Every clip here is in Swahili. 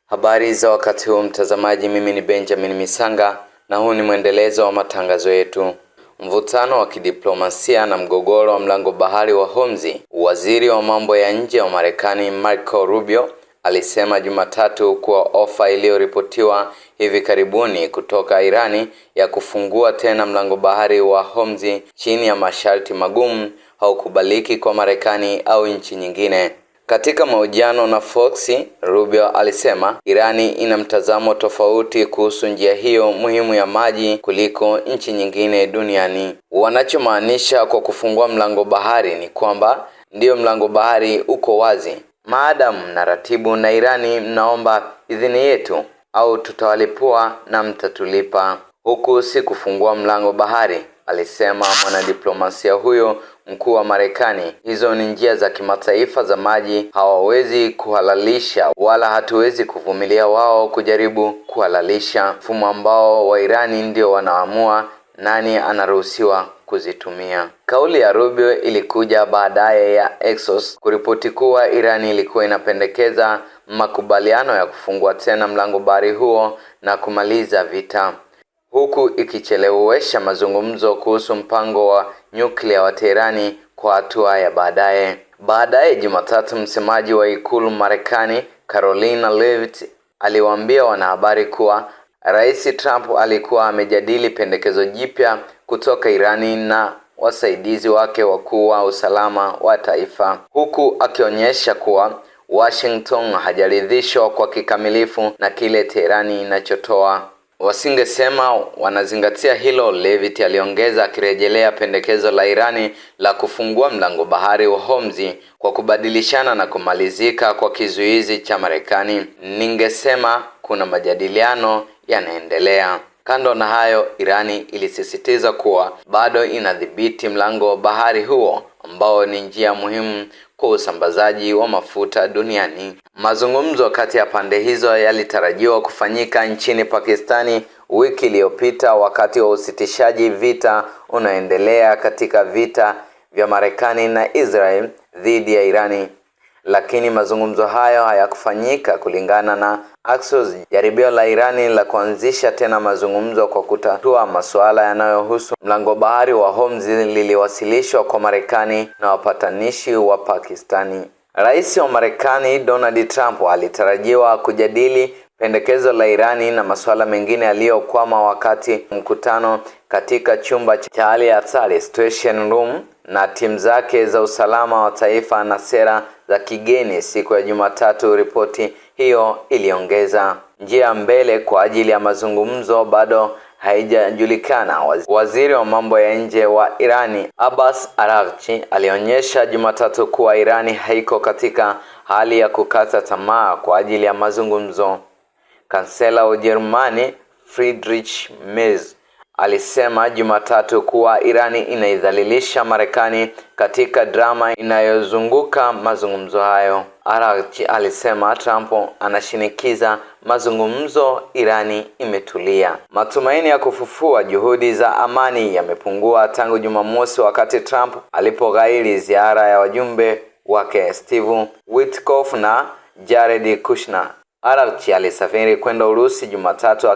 Habari za wakati huu mtazamaji, mimi ni Benjamin Misanga na huu ni mwendelezo wa matangazo yetu. Mvutano wa kidiplomasia na mgogoro wa mlango bahari wa Hormuz. Waziri wa mambo ya nje wa Marekani Marco Rubio alisema Jumatatu kuwa ofa iliyoripotiwa hivi karibuni kutoka Irani ya kufungua tena mlango bahari wa Hormuz chini ya masharti magumu haukubaliki kwa Marekani au nchi nyingine. Katika mahojiano na Fox, Rubio alisema Irani ina mtazamo tofauti kuhusu njia hiyo muhimu ya maji kuliko nchi nyingine duniani. Wanachomaanisha kwa kufungua mlango bahari ni kwamba ndiyo mlango bahari uko wazi. Maadamu mnaratibu na Irani mnaomba idhini yetu au tutawalipua na mtatulipa. Huku si kufungua mlango bahari, alisema mwanadiplomasia huyo mkuu wa Marekani. Hizo ni njia za kimataifa za maji, hawawezi kuhalalisha wala hatuwezi kuvumilia wao kujaribu kuhalalisha mfumo ambao wa Irani ndio wanaamua nani anaruhusiwa kuzitumia. Kauli ya Rubio ilikuja baadaye ya Axios kuripoti kuwa Irani ilikuwa inapendekeza makubaliano ya kufungua tena mlango bahari huo na kumaliza vita, huku ikichelewesha mazungumzo kuhusu mpango wa nyuklia wa Teherani kwa hatua ya baadaye. Baadaye Jumatatu, msemaji wa ikulu Marekani Karoline Leavitt aliwaambia wanahabari kuwa Rais Trump alikuwa amejadili pendekezo jipya kutoka Irani na wasaidizi wake wakuu wa usalama wa taifa, huku akionyesha kuwa Washington hajaridhishwa kwa kikamilifu na kile Teherani inachotoa. Wasingesema wanazingatia hilo, Leavitt aliongeza, akirejelea pendekezo la Irani la kufungua mlango bahari wa Hormuz kwa kubadilishana na kumalizika kwa kizuizi cha Marekani. Ningesema kuna majadiliano yanaendelea. Kando na hayo, Irani ilisisitiza kuwa bado inadhibiti mlango wa bahari huo ambao ni njia muhimu kwa usambazaji wa mafuta duniani. Mazungumzo kati ya pande hizo yalitarajiwa kufanyika nchini Pakistani wiki iliyopita wakati wa usitishaji vita unaoendelea katika vita vya Marekani na Israel dhidi ya Irani. Lakini mazungumzo hayo hayakufanyika kulingana na Axios. Jaribio la Irani la kuanzisha tena mazungumzo kwa kutatua masuala yanayohusu mlango bahari wa Hormuz liliwasilishwa kwa Marekani na wapatanishi wa Pakistani. Rais wa Marekani Donald Trump alitarajiwa kujadili pendekezo la Irani na masuala mengine yaliyokwama wakati mkutano katika chumba cha hali ya hatari Situation Room na timu zake za usalama wa taifa na sera za kigeni siku ya Jumatatu. Ripoti hiyo iliongeza, njia mbele kwa ajili ya mazungumzo bado haijajulikana. Waziri wa mambo ya nje wa Irani Abbas Araghchi alionyesha Jumatatu kuwa Irani haiko katika hali ya kukata tamaa kwa ajili ya mazungumzo. Kansela wa Ujerumani Friedrich Merz alisema Jumatatu kuwa Irani inaidhalilisha Marekani katika drama inayozunguka mazungumzo hayo. Araghchi alisema Trump anashinikiza mazungumzo, Irani imetulia. Matumaini ya kufufua juhudi za amani yamepungua tangu Jumamosi wakati Trump alipoghairi ziara ya wajumbe wake Steve Witkoff na Jared Kushner. Araghchi alisafiri kwenda Urusi Jumatatu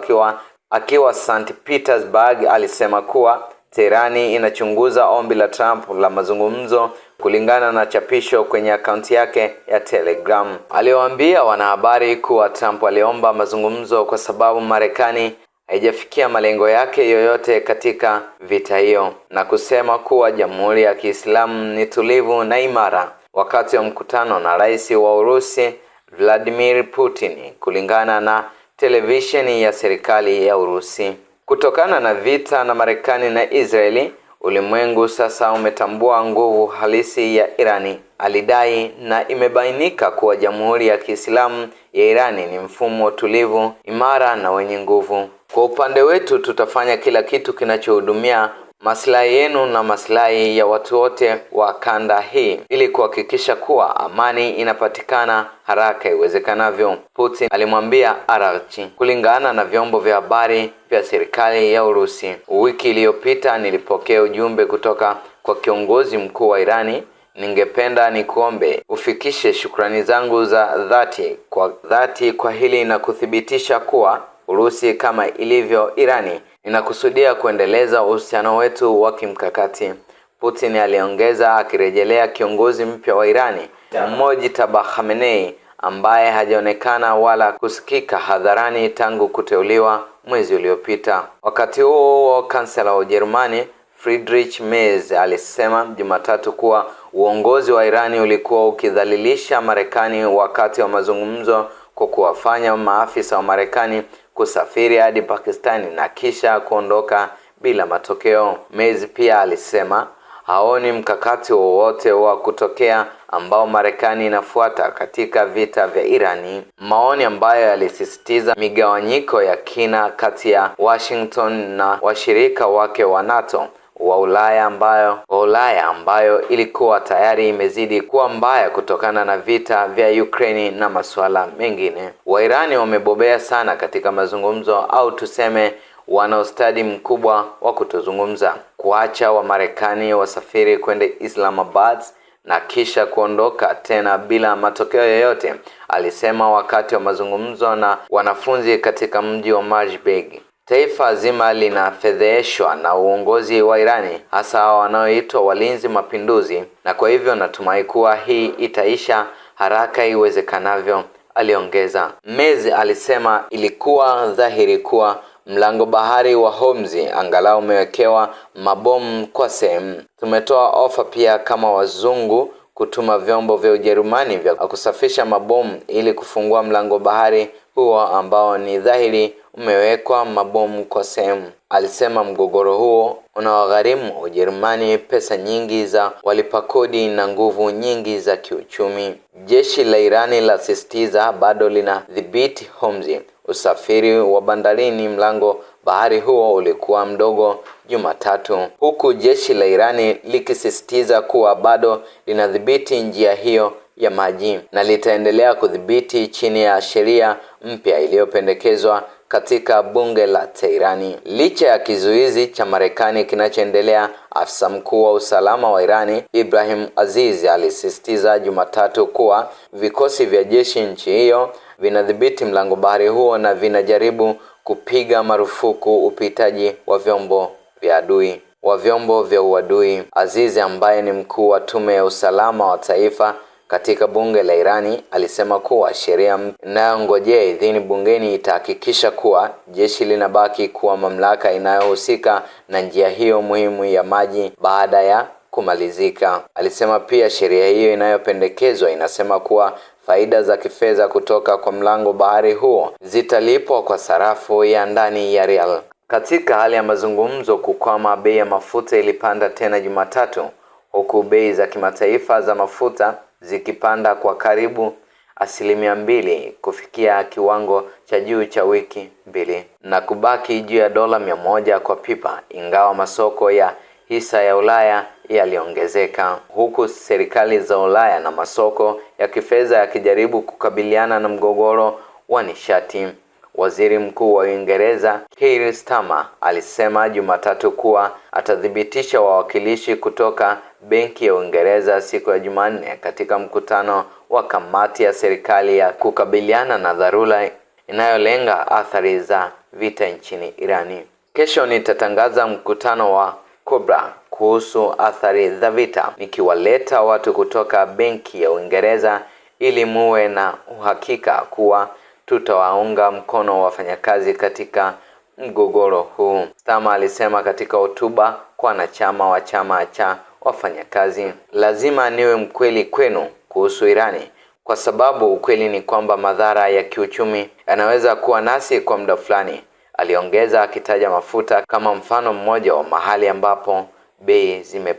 akiwa St. Petersburg. Alisema kuwa Teherani inachunguza ombi la Trump la mazungumzo, kulingana na chapisho kwenye akaunti yake ya Telegram. Aliwaambia wanahabari kuwa Trump aliomba mazungumzo kwa sababu Marekani haijafikia malengo yake yoyote katika vita hiyo, na kusema kuwa Jamhuri ya Kiislamu ni tulivu na imara wakati wa mkutano na rais wa Urusi Vladimir Putin, kulingana na televisheni ya serikali ya Urusi. Kutokana na vita na Marekani na Israeli, ulimwengu sasa umetambua nguvu halisi ya Irani, alidai, na imebainika kuwa Jamhuri ya Kiislamu ya Irani ni mfumo tulivu, imara na wenye nguvu. Kwa upande wetu tutafanya kila kitu kinachohudumia maslahi yenu na maslahi ya watu wote wa kanda hii ili kuhakikisha kuwa amani inapatikana haraka iwezekanavyo, Putin alimwambia Araghchi. Kulingana na vyombo vya habari vya serikali ya Urusi, wiki iliyopita nilipokea ujumbe kutoka kwa kiongozi mkuu wa Irani ningependa nikuombe ufikishe shukrani zangu za dhati kwa hili na kuthibitisha kuwa Urusi kama ilivyo Irani inakusudia kuendeleza uhusiano wetu wa kimkakati. Putin aliongeza, akirejelea kiongozi mpya wa Irani, Mojtaba Khamenei, ambaye hajaonekana wala kusikika hadharani tangu kuteuliwa mwezi uliopita. Wakati huo kansela wa Ujerumani Friedrich Merz alisema Jumatatu kuwa uongozi wa Irani ulikuwa ukidhalilisha Marekani wakati wa mazungumzo kwa kuwafanya maafisa wa Marekani kusafiri hadi Pakistani na kisha kuondoka bila matokeo. Merz pia alisema haoni mkakati wowote wa kutokea ambao Marekani inafuata katika vita vya Irani, maoni ambayo yalisisitiza migawanyiko ya kina kati ya Washington na washirika wake wa NATO wa Ulaya ambayo ilikuwa tayari imezidi kuwa mbaya kutokana na vita vya Ukraine na masuala mengine. Wairani wamebobea sana katika mazungumzo, au tuseme wana ustadi mkubwa wa kutozungumza. Kuacha wa Marekani wasafiri kwenda Islamabad na kisha kuondoka tena bila matokeo yoyote, alisema wakati wa mazungumzo na wanafunzi katika mji wa Marjbeg. Taifa zima linafedheshwa na uongozi wa Irani, hasa wanaoitwa walinzi mapinduzi, na kwa hivyo natumai kuwa hii itaisha haraka iwezekanavyo, aliongeza. Merz alisema ilikuwa dhahiri kuwa mlango bahari wa Hormuz angalau umewekewa mabomu kwa sehemu. Tumetoa ofa pia kama wazungu kutuma vyombo vya Ujerumani vya kusafisha mabomu ili kufungua mlango bahari huo ambao ni dhahiri umewekwa mabomu kwa sehemu, alisema. Mgogoro huo unawagharimu Ujerumani pesa nyingi za walipa kodi na nguvu nyingi za kiuchumi. Jeshi la Irani lasisitiza bado linadhibiti Hormuz. Usafiri wa bandarini mlango bahari huo ulikuwa mdogo Jumatatu, huku jeshi la Irani likisisitiza kuwa bado linadhibiti njia hiyo ya maji na litaendelea kudhibiti chini ya sheria mpya iliyopendekezwa katika bunge la Teherani. Licha ya kizuizi cha Marekani kinachoendelea, afisa mkuu wa usalama wa Irani Ibrahim Azizi alisisitiza Jumatatu kuwa vikosi vya jeshi nchi hiyo vinadhibiti mlango bahari huo na vinajaribu kupiga marufuku upitaji wa vyombo vya uadui. Azizi, ambaye ni mkuu wa tume ya usalama wa taifa katika bunge la Irani, alisema kuwa sheria inayongojea idhini bungeni itahakikisha kuwa jeshi linabaki kuwa mamlaka inayohusika na njia hiyo muhimu ya maji baada ya kumalizika. Alisema pia sheria hiyo inayopendekezwa inasema kuwa faida za kifedha kutoka kwa mlango bahari huo zitalipwa kwa sarafu ya ndani ya rial. Katika hali ya mazungumzo kukwama, bei ya mafuta ilipanda tena Jumatatu, huku bei za kimataifa za mafuta zikipanda kwa karibu 2% kufikia kiwango cha juu cha wiki mbili na kubaki juu ya dola 100 kwa pipa, ingawa masoko ya hisa ya Ulaya yaliongezeka, huku serikali za Ulaya na masoko ya kifedha yakijaribu kukabiliana na mgogoro wa nishati. Waziri Mkuu wa Uingereza Keir Starmer alisema Jumatatu kuwa atathibitisha wawakilishi kutoka Benki ya Uingereza siku ya Jumanne katika mkutano wa kamati ya serikali ya kukabiliana na dharura inayolenga athari za vita nchini Irani. Kesho nitatangaza mkutano wa Cobra kuhusu athari za vita, nikiwaleta watu kutoka Benki ya Uingereza ili muwe na uhakika kuwa tutawaunga mkono wafanyakazi katika mgogoro huu, Starmer alisema katika hotuba kwa wanachama wa chama cha wafanyakazi. Lazima niwe mkweli kwenu kuhusu Irani, kwa sababu ukweli ni kwamba madhara ya kiuchumi yanaweza kuwa nasi kwa muda fulani, aliongeza, akitaja mafuta kama mfano mmoja wa mahali ambapo bei